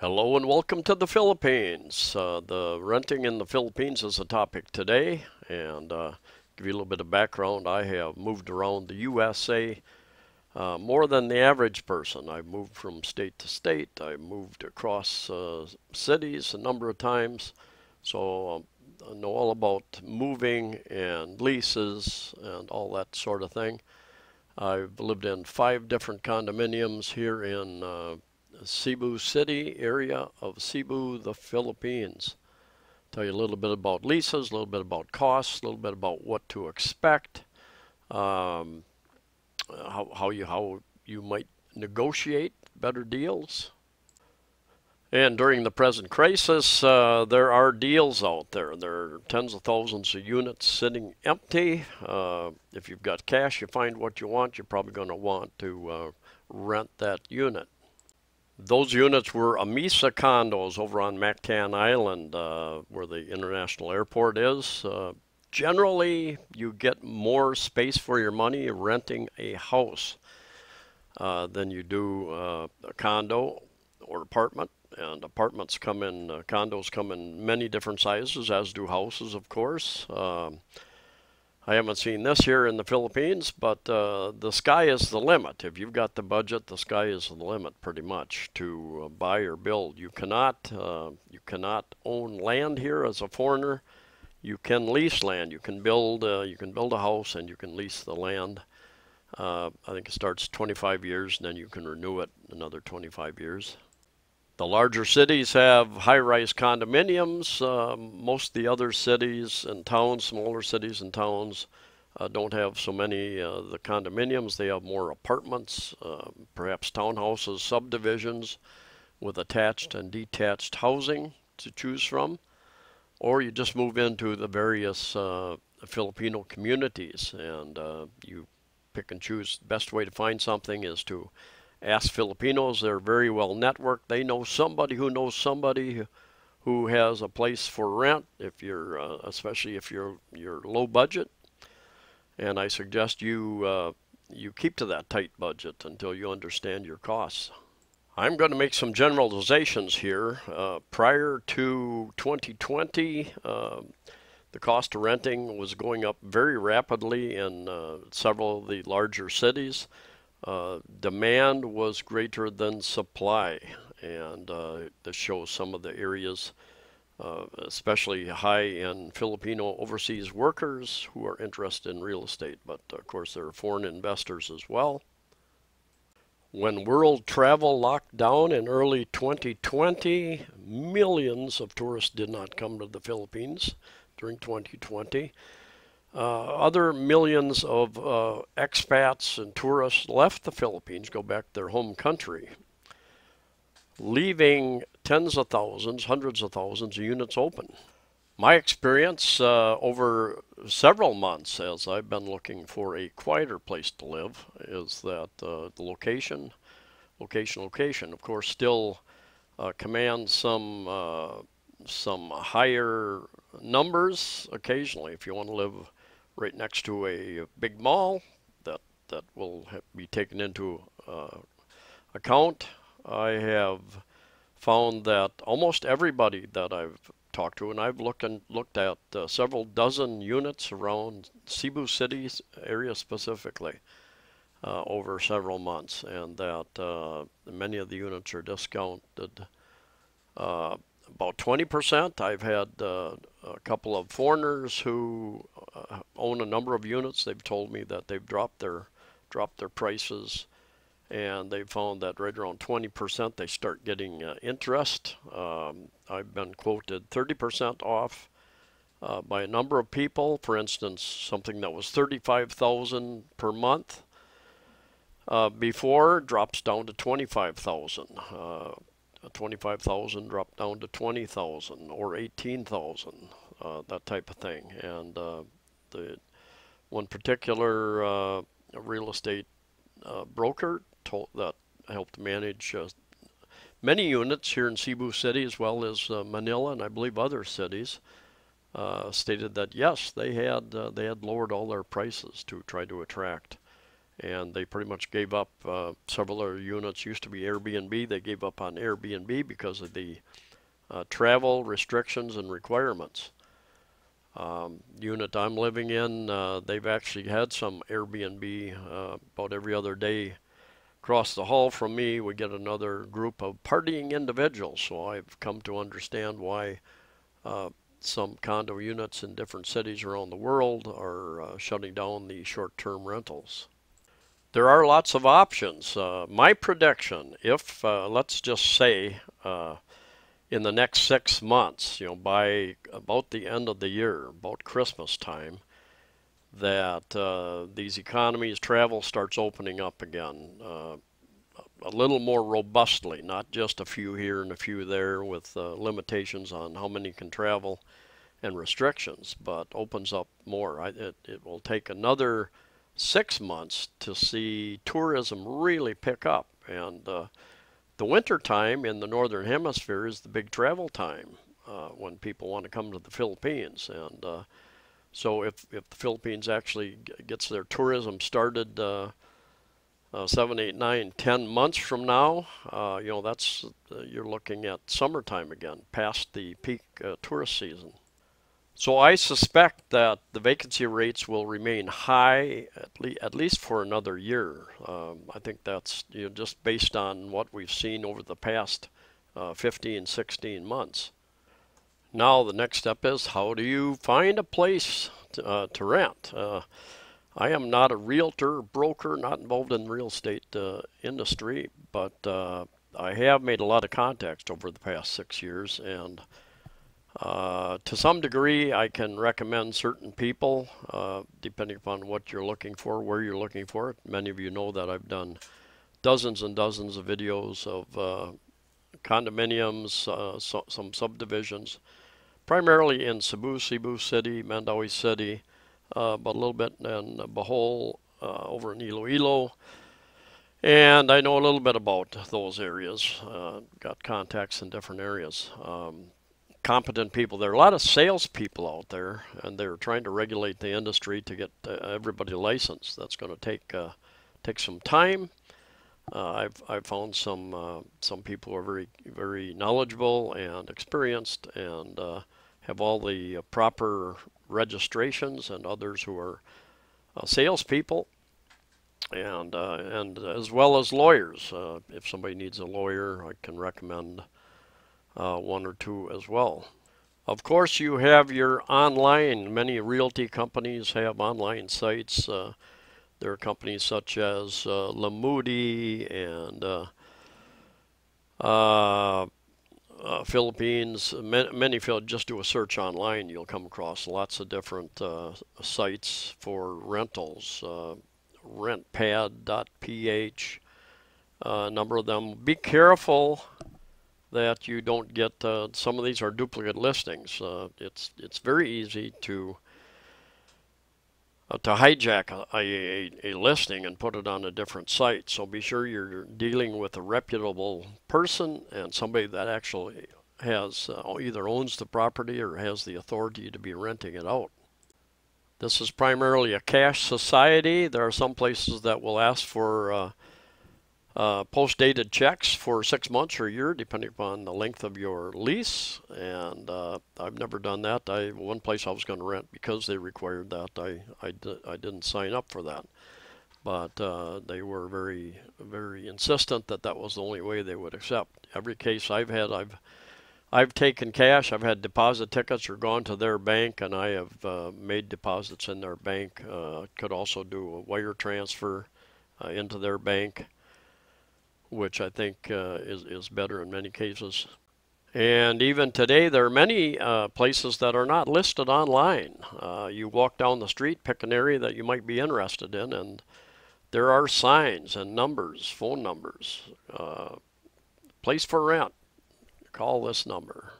Hello and welcome to the Philippines. The renting in the Philippines is a topic today, and give you a little bit of background. I have moved around the USA more than the average person. I've moved from state to state. I've moved across cities a number of times, so I know all about moving and leases and all that sort of thing. I've lived in 5 different condominiums here in Cebu City area of Cebu, the Philippines. Tell you a little bit about leases, a little bit about costs, a little bit about what to expect, um, how you might negotiate better deals. And during the present crisis, there are deals out there. There are tens of thousands of units sitting empty. If you've got cash, you find what you want, you're probably going to want to rent that unit. Those units were Amisa condos over on Mactan Island, where the international airport is. Generally, you get more space for your money renting a house than you do a condo or apartment. And apartments come in, condos come in many different sizes, as do houses, of course. I haven't seen this here in the Philippines, but the sky is the limit. If you've got the budget, the sky is the limit, pretty much, to buy or build. You cannot own land here as a foreigner. You can lease land. You can build a house and you can lease the land. I think it starts 25 years, and then you can renew it another 25 years. The larger cities have high-rise condominiums. Most of the other cities and towns, smaller cities and towns, don't have so many the condominiums. They have more apartments, perhaps townhouses, subdivisions with attached and detached housing to choose from. Or you just move into the various Filipino communities and you pick and choose. The best way to find something is to ask Filipinos. They're very well networked. They know somebody who knows somebody who has a place for rent, if you're especially if you're low budget. And I suggest you keep to that tight budget until you understand your costs. I'm going to make some generalizations here. Prior to 2020, the cost of renting was going up very rapidly in several of the larger cities. Demand was greater than supply, and this shows some of the areas, especially high-end Filipino overseas workers who are interested in real estate, but of course there are foreign investors as well. When world travel locked down in early 2020, millions of tourists did not come to the Philippines during 2020. Other millions of expats and tourists left the Philippines, go back to their home country, leaving tens of thousands, hundreds of thousands of units open. My experience over several months as I've been looking for a quieter place to live is that the location, of course, still commands some higher numbers occasionally. If you want to live right next to a big mall, that will be taken into account. I have found that almost everybody that I've talked to, and I've looked at several dozen units around Cebu City area specifically over several months, and that many of the units are discounted. About 20%. I've had a couple of foreigners who own a number of units. They've told me that they've dropped their prices, and they've found that right around 20% they start getting interest. I've been quoted 30% off by a number of people. For instance, something that was 35,000 per month before drops down to 25,000. 25,000 dropped down to 20,000 or 18,000, that type of thing. And the one particular real estate broker that helped manage many units here in Cebu City as well as Manila and I believe other cities stated that yes, they had lowered all their prices to try to attract and they pretty much gave up. Several other units used to be Airbnb. They gave up on Airbnb because of the travel restrictions and requirements. Unit I'm living in, they've actually had some Airbnb about every other day. Across the hall from me, we get another group of partying individuals, so I've come to understand why some condo units in different cities around the world are shutting down the short-term rentals. There are lots of options. My prediction, if let's just say in the next 6 months, by about the end of the year, about Christmas time, that these economies, travel starts opening up again a little more robustly, not just a few here and a few there with limitations on how many can travel and restrictions, but opens up more. It will take another 6 months to see tourism really pick up. And the winter time in the northern hemisphere is the big travel time when people want to come to the Philippines. And so if the Philippines actually gets their tourism started 7, 8, 9, 10 months from now, that's you're looking at summertime again, past the peak tourist season. So I suspect that the vacancy rates will remain high at least for another year. I think that's just based on what we've seen over the past 15, 16 months. Now the next step is, how do you find a place to rent? I am not a realtor, broker, not involved in the real estate industry, but I have made a lot of contacts over the past 6 years, and to some degree I can recommend certain people depending upon what you're looking for, where you're looking for it. Many of you know that I've done dozens and dozens of videos of condominiums, some subdivisions, primarily in Cebu City, Mandaue City, but a little bit in Bohol, over in Iloilo. And I know a little bit about those areas. Got contacts in different areas. Competent people. There are a lot of salespeople out there, and they're trying to regulate the industry to get everybody licensed. That's going to take some time. I've found some people who are very, very knowledgeable and experienced and have all the proper registrations, and others who are salespeople, and as well as lawyers. If somebody needs a lawyer, I can recommend one or two as well. Of course, you have your online. Many realty companies have online sites. There are companies such as Lamudi and Philippines. Many just do a search online. You'll come across lots of different sites for rentals. Rentpad.ph, a number of them. Be careful that you don't get, some of these are duplicate listings. It's very easy to hijack a listing and put it on a different site. So be sure you're dealing with a reputable person and somebody that actually has either owns the property or has the authority to be renting it out. This is primarily a cash society. There are some places that will ask for post-dated checks for 6 months or a year, depending upon the length of your lease. And I've never done that. One place I was going to rent, because they required that, I didn't sign up for that. But they were very, very insistent that that was the only way they would accept. Every case I've had, I've taken cash. I've had deposit tickets or gone to their bank, and I have made deposits in their bank. Could also do a wire transfer into their bank, which I think is better in many cases. And even today, there are many places that are not listed online. You walk down the street, pick an area that you might be interested in, and there are signs and numbers, phone numbers. Place for rent, call this number.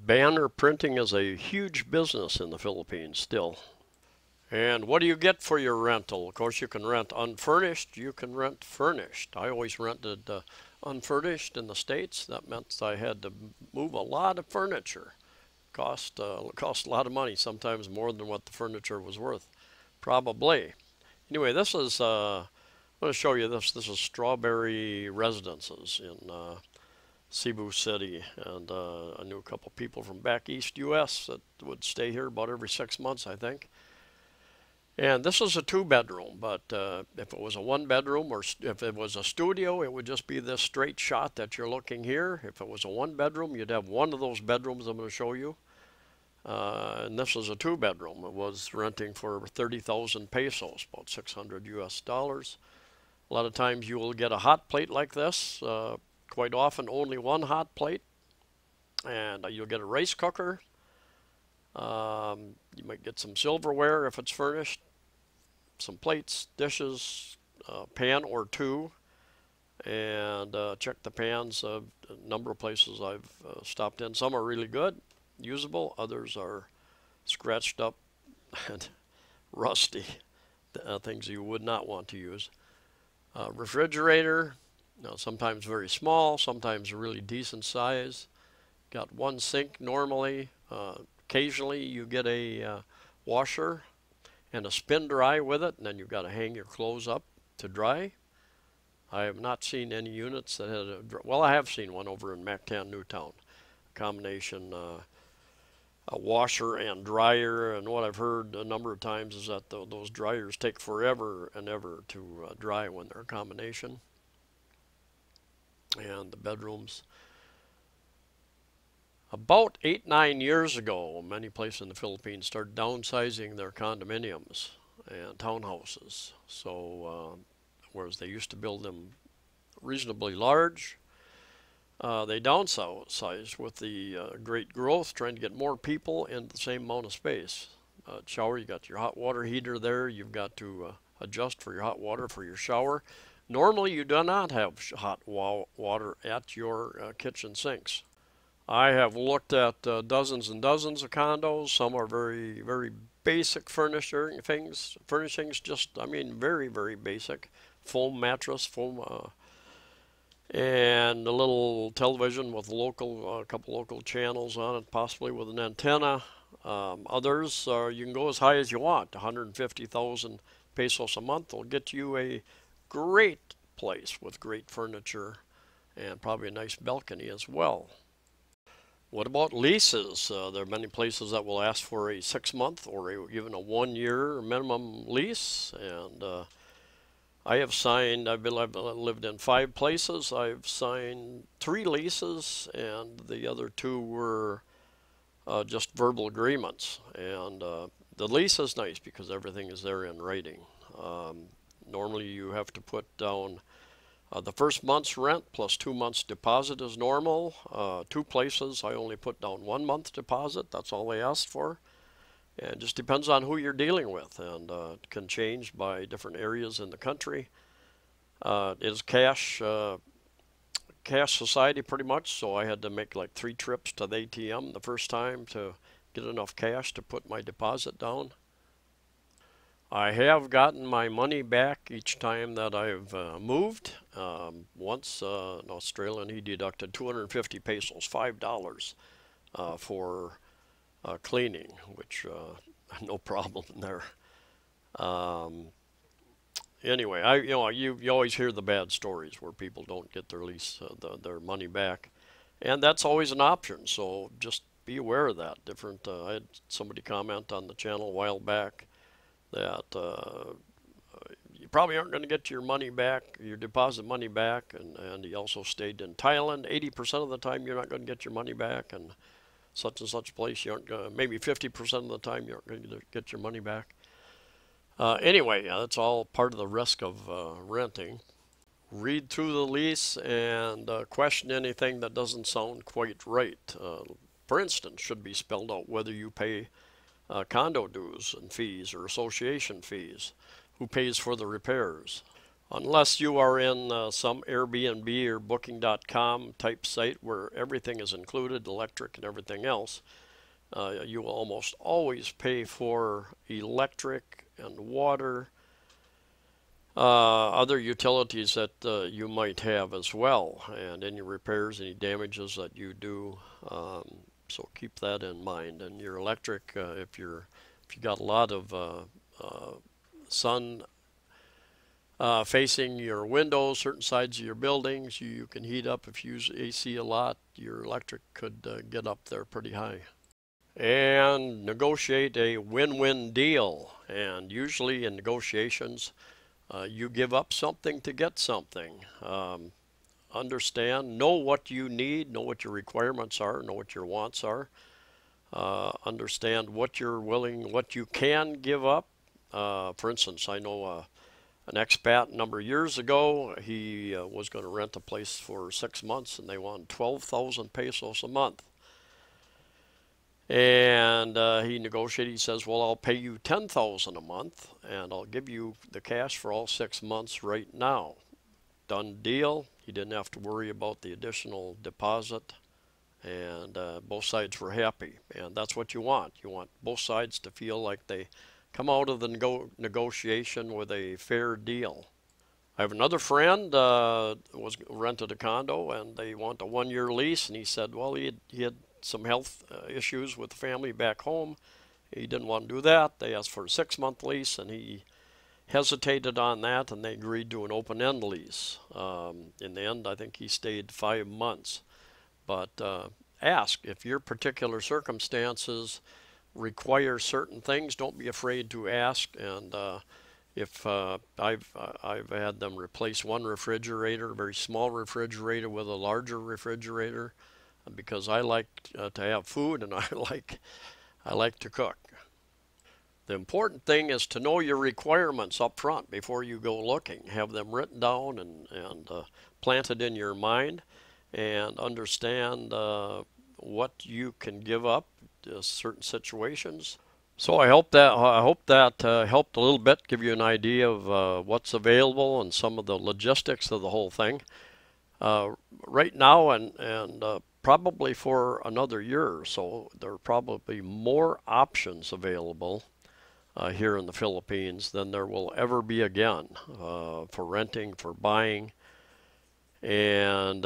Banner printing is a huge business in the Philippines still. And what do you get for your rental? Of course, you can rent unfurnished, you can rent furnished. I always rented unfurnished in the States. That meant I had to move a lot of furniture. Cost a lot of money, sometimes more than what the furniture was worth, probably. Anyway, this is I'm going to show you this. This is Strawberry Residences in Cebu City, and I knew a couple people from back east U.S. that would stay here about every 6 months, I think. And this is a 2-bedroom, but if it was a 1-bedroom or if it was a studio, it would just be this straight shot that you're looking here. If it was a 1-bedroom, you'd have one of those bedrooms I'm going to show you. And this is a 2-bedroom. It was renting for 30,000 pesos, about 600 US dollars. A lot of times you will get a hot plate like this. Quite often only one hot plate. And you'll get a rice cooker. You might get some silverware if it's furnished, some plates, dishes, pan or two, and check the pans. A number of places I've stopped in. Some are really good, usable. Others are scratched up and rusty, things you would not want to use. Refrigerator, sometimes very small, sometimes a really decent size. Got one sink normally. Occasionally you get a washer and a spin dry with it, and then you've got to hang your clothes up to dry. I have not seen any units that had well, I have seen one over in Mactan, Newtown. A combination a washer and dryer, and what I've heard a number of times is that those dryers take forever and ever to dry when they're a combination. And the bedrooms. About 8-9 years ago, many places in the Philippines started downsizing their condominiums and townhouses. So, whereas they used to build them reasonably large, they downsized with the great growth, trying to get more people in the same amount of space. Shower, you got your hot water heater there. You've got to adjust for your hot water for your shower. Normally, you do not have hot water at your kitchen sinks. I have looked at dozens and dozens of condos. Some are very, very basic furnishings, just, I mean, very, very basic. Foam mattress, and a little television with a couple local channels on it, possibly with an antenna. Others, you can go as high as you want. 150,000 pesos a month will get you a great place with great furniture and probably a nice balcony as well. What about leases? There are many places that will ask for a 6-month or even a 1-year minimum lease, and I have signed, I've lived in 5 places. I've signed 3 leases, and the other 2 were just verbal agreements. And the lease is nice because everything is there in writing. Normally you have to put down the first month's rent plus 2 months deposit is normal. 2 places I only put down 1 month deposit. That's all they asked for. And it just depends on who you're dealing with, and it can change by different areas in the country. It is cash society pretty much, so I had to make like 3 trips to the ATM the first time to get enough cash to put my deposit down. I have gotten my money back each time that I've moved. Once an Australian, he deducted 250 pesos, $5, for cleaning, which no problem there. Anyway, you always hear the bad stories where people don't get their lease their money back, and that's always an option. So just be aware of that. I had somebody comment on the channel a while back that you probably aren't going to get your money back, your deposit money back, and he also stayed in Thailand. 80% of the time you're not going to get your money back, and such place you aren't going to, maybe 50% of the time you aren't going to get your money back. Anyway, that's all part of the risk of renting. Read through the lease and question anything that doesn't sound quite right. For instance, should be spelled out whether you pay condo dues and fees or association fees, who pays for the repairs. Unless you are in some Airbnb or Booking.com type site where everything is included, electric and everything else, you will almost always pay for electric and water, other utilities that you might have as well, and any repairs, any damages that you do. So keep that in mind. And your electric, if you got a lot of sun facing your windows, certain sides of your buildings. You can heat up if you use AC a lot. Your electric could get up there pretty high. And negotiate a win-win deal. And usually in negotiations, you give up something to get something. Understand, know what you need, know what your requirements are, know what your wants are. Understand what you're willing, what you can give up. For instance, I know an expat a number of years ago. He was going to rent a place for 6 months, and they wanted 12,000 pesos a month. And he negotiated. He says, "Well, I'll pay you 10,000 a month, and I'll give you the cash for all 6 months right now." Done deal. He didn't have to worry about the additional deposit, and both sides were happy. And that's what you want. You want both sides to feel like they come out of the negotiation with a fair deal. I have another friend was rented a condo, and they want a 1-year lease, and he said, well, he had some health issues with the family back home. He didn't want to do that. They asked for a 6-month lease, and he hesitated on that, and they agreed to an open-end lease. In the end, I think he stayed 5 months. But ask if your particular circumstances require certain things. Don't be afraid to ask. And if I've had them replace one refrigerator, a very small refrigerator, with a larger refrigerator, because I like to have food, and I like to cook. The important thing is to know your requirements up front before you go looking. Have them written down and planted in your mind, and understand what you can give up to certain situations. So I hope that helped a little bit, give you an idea of what's available and some of the logistics of the whole thing. Right now and probably for another year or so, there are probably more options available here in the Philippines than there will ever be again for renting, for buying. And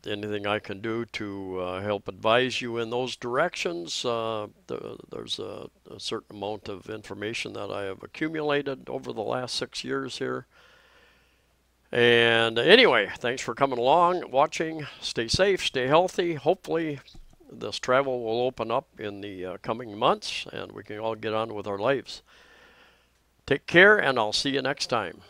anything I can do to help advise you in those directions. There's a certain amount of information that I have accumulated over the last 6 years here. And anyway, thanks for coming along, watching. Stay safe, stay healthy. Hopefully this travel will open up in the coming months, and we can all get on with our lives. Take care, and I'll see you next time.